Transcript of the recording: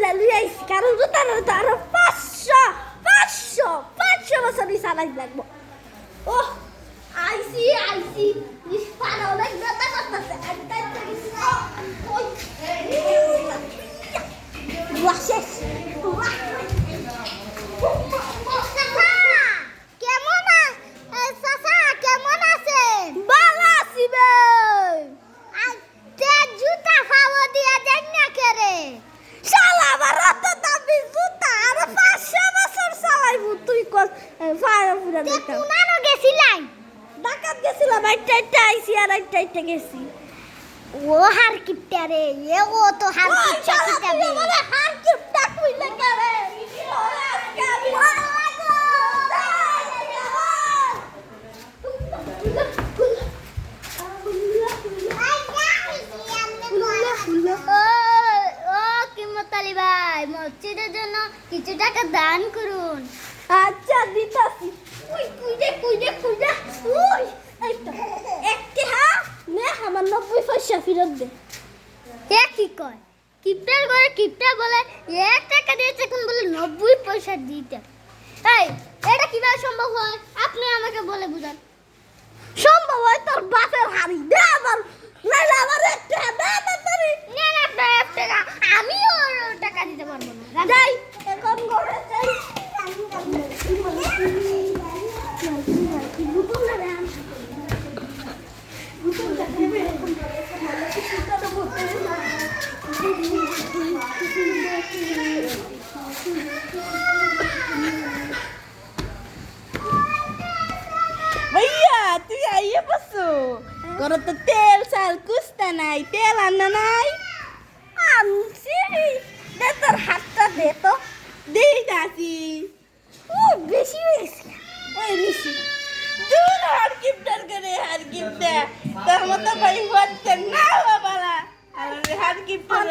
বুঝলা লুই আইছি কারণ জুতার তো আরো 500 বছরই চালাই লাগবো ও আইসি পারা অনেক ব্যথা করতেছে ডাকাত গেছিলাম একটা আইসি আর একটা গেছি ও হার কিপটারে ও তো হার কিপটারে মানে হার কিপটা কইলে করে ভাই মসজিদের জন্য কিছু টাকা দান করুন। আচ্ছা দিতাছি কুইদে উই এইটা একটা নে আমার 90 পয়সা ফেরত দে কে কি কয় কিপটার করে কিপটা বলে 1 টাকা দিয়েছে কোন বলে 90 পয়সা দিতে এই এটা কিভাবে সম্ভব হয় আপনি আমাকে বলে বুঝান সম্ভব হয় তোর বাপের হাড়ি দে আমার নাইলে আমার একটা দে তাড়াতাড়ি না না টাকা আমিও টাকা দিতে পারবো না যাই এখন ঘরে যাই भैया তুই আইয়ে বসো করো তো তেল চাল কুস্তা নাই তেল আনা নাই আনছি দে তোর হাতটা দে তো দেই দাসি ও বেশি হয়েছে ওই নিছি দূর আর গিফটার করে আর গিফটা তোর মতো ভাই হচ্ছে না বাবা আর হার গিফটার